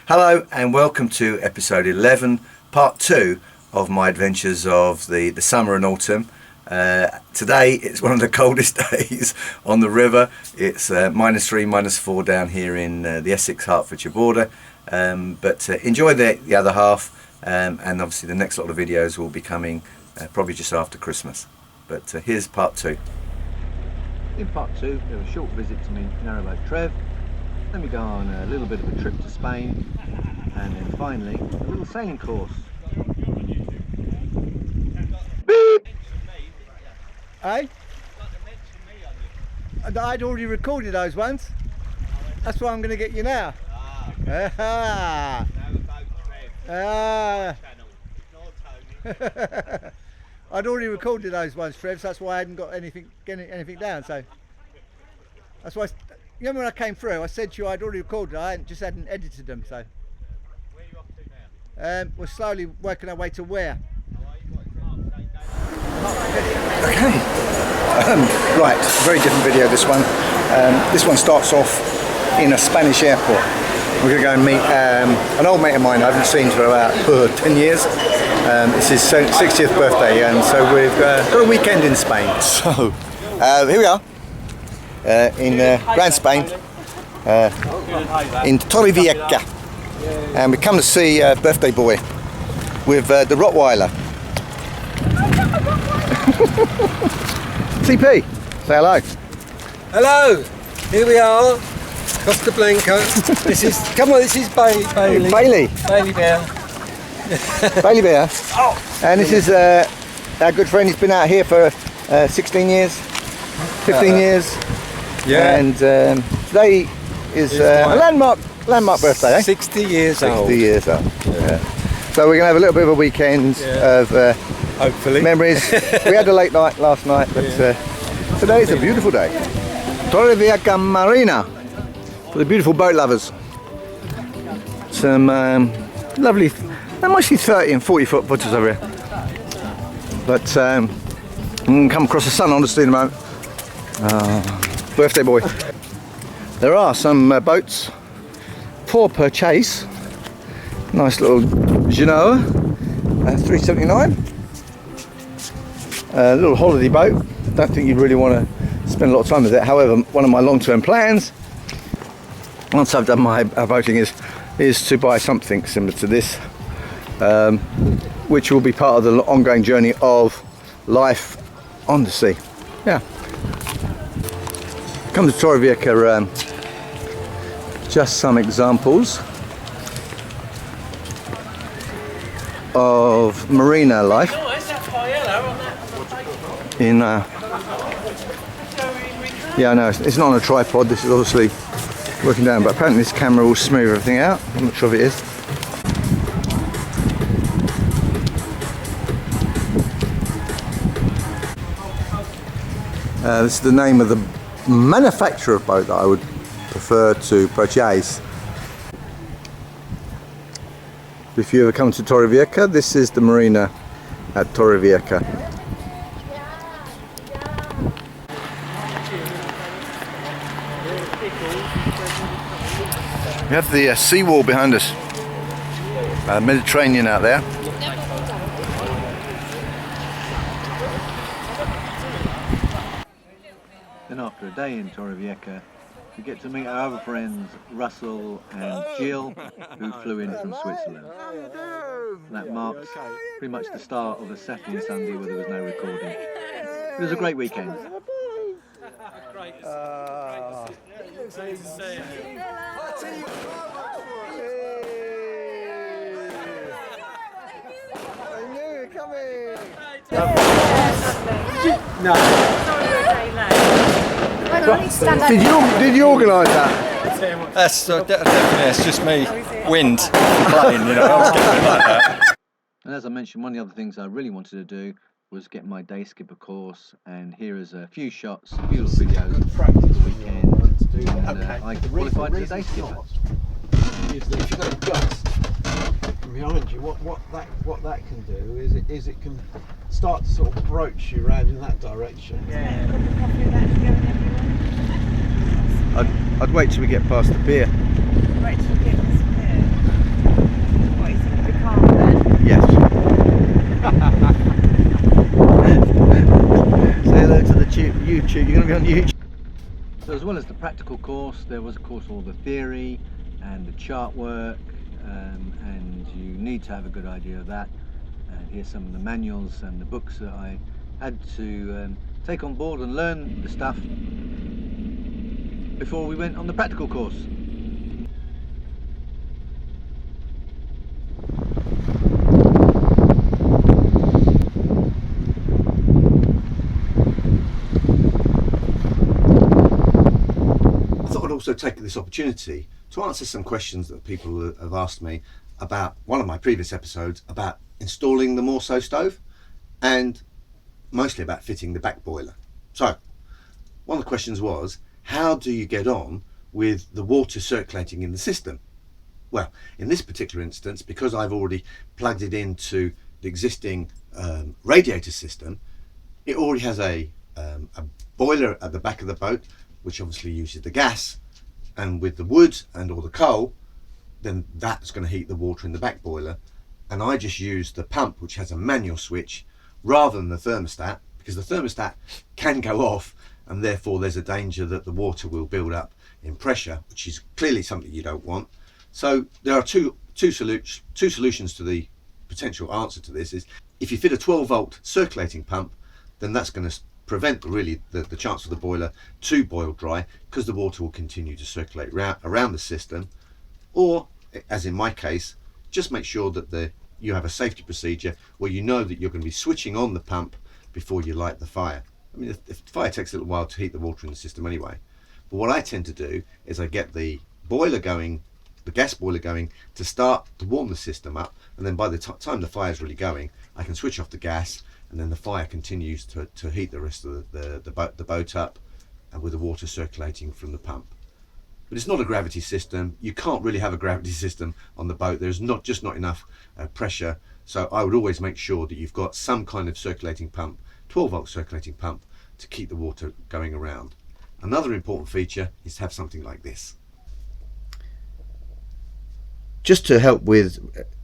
Hello and welcome to episode 11, part 2 of my adventures of the summer and autumn. Today it's one of the coldest days on the river. It's -3, -4 down here in the Essex-Hertfordshire border. But enjoy the other half, and obviously the next lot of videos will be coming probably just after Christmas. But here's part 2. In part 2 we have a short visit to meet Narrowboat Trev. Then we go on a little bit of a trip to Spain, and then finally a little sailing course. Beep! Hey? I'd already recorded those ones. That's why I'm going to get you now. I'd already recorded those ones, Trev, so that's why I hadn't got anything down. So that's why. You remember when I came through, I said to you I'd already recorded, I hadn't edited them. So. Where are you off to now? We're slowly working our way to where. Okay, right, very different video this one. This one starts off in a Spanish airport. We're going to go and meet an old mate of mine I haven't seen for about 10 years. It's his 60th birthday, and so we've got a weekend in Spain. So, here we are. In Grand Spain, in Torrevieja, and we come to see birthday boy with the Rottweiler. CP, say hello. Hello, here we are, Costa Blanca. This is Bailey. Bailey Bear. Bailey Bear. Oh. And this is our good friend. He's been out here for 16 years, 15 years. Yeah. And today is a landmark birthday, eh? 60 years old. 60 years old. Yeah. So we're going to have a little bit of a weekend of hopefully memories. We had a late night last night, but today is a beautiful day. Torrevieja Marina for the beautiful boat lovers. Some lovely, they're mostly 30 and 40 foot footers over here. But you can come across the sun honestly in a moment. Birthday boy. There are some boats for purchase. Nice little Genoa 379. A little holiday boat. Don't think you'd really want to spend a lot of time with it. However, one of my long-term plans, once I've done my boating, is to buy something similar to this, which will be part of the ongoing journey of life on the sea. Yeah. Come to Torrevieja, just some examples of marina life in yeah, I know it's not on a tripod, this is obviously working down, but apparently this camera will smooth everything out. I'm not sure if it is. This is the name of the manufacturer of boat that I would prefer to purchase. If you ever come to Torrevieja, this is the marina at Torrevieja. We have the seawall behind us, Mediterranean out there. Then after a day in Torrevieja, we get to meet our other friends Russell and Jill, who flew in from Switzerland. That marks pretty much the start of a Saturday and Sunday where there was no recording. It was a great weekend. No. Did you organise that? That's definitely, it's just me. Wind playing, you know. I was getting like that. And as I mentioned, one of the other things I really wanted to do was get my day skipper course, and here is a few shots, beautiful videos of the weekend, and I qualified as a day skipper. If you've got a gust from behind you, what that can do is it can start to sort of broach you around in that direction. Yeah. I'd wait till we get past the pier. Wait till we get past the pier. to be on YouTube. So as well as the practical course, there was of course all the theory and the chart work, and you need to have a good idea of that. And here's some of the manuals and the books that I had to take on board and learn the stuff before we went on the practical course. Also take this opportunity to answer some questions that people have asked me about one of my previous episodes about installing the Morso stove, and mostly about fitting the back boiler. So one of the questions was, how do you get on with the water circulating in the system? Well, in this particular instance, because I've already plugged it into the existing radiator system, it already has a boiler at the back of the boat, which obviously uses the gas, and with the wood and all the coal, then that's going to heat the water in the back boiler. And I just use the pump, which has a manual switch, rather than the thermostat, because the thermostat can go off, and therefore there's a danger that the water will build up in pressure, which is clearly something you don't want. So there are two solutions to the potential answer to this. Is if you fit a 12-volt circulating pump, then that's going to prevent really the chance of the boiler to boil dry, because the water will continue to circulate around the system. Or, as in my case, just make sure that you have a safety procedure where you know that you're going to be switching on the pump before you light the fire. I mean, the fire takes a little while to heat the water in the system anyway. But what I tend to do is I get the boiler going, the gas boiler going, to start to warm the system up, and then by the time the fire is really going, I can switch off the gas, and then the fire continues to heat the rest of the boat up, and with the water circulating from the pump. But it's not a gravity system. You can't really have a gravity system on the boat. There's just not enough pressure. So I would always make sure that you've got some kind of circulating pump, 12-volt circulating pump, to keep the water going around. Another important feature is to have something like this. Just to help with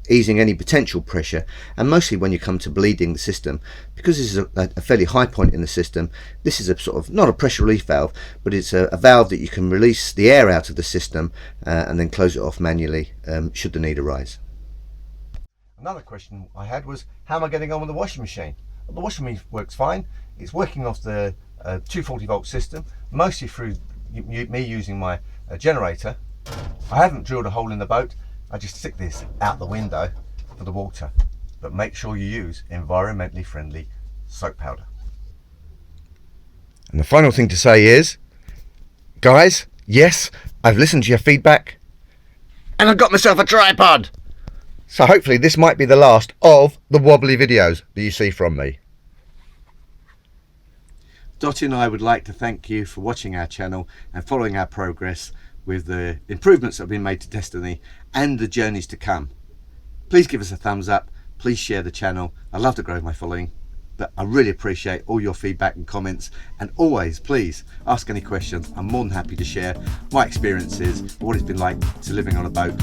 easing any potential pressure, and mostly when you come to bleeding the system, because this is a fairly high point in the system, this is a sort of, not a pressure relief valve, but it's a valve that you can release the air out of the system and then close it off manually should the need arise. Another question I had was, how am I getting on with the washing machine? Well, the washing machine works fine. It's working off the 240-volt system, mostly through me using my generator. I haven't drilled a hole in the boat. I just stick this out the window for the water, but make sure you use environmentally friendly soap powder. And the final thing to say is, guys, yes, I've listened to your feedback and I've got myself a tripod. So hopefully this might be the last of the wobbly videos that you see from me. Dottie and I would like to thank you for watching our channel and following our progress with the improvements that have been made to Destiny and the journeys to come. Please give us a thumbs up, please share the channel. I love to grow my following, but I really appreciate all your feedback and comments, and always please ask any questions. I'm more than happy to share my experiences, what it's been like to living on a boat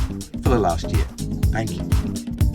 for the last year. Thank you.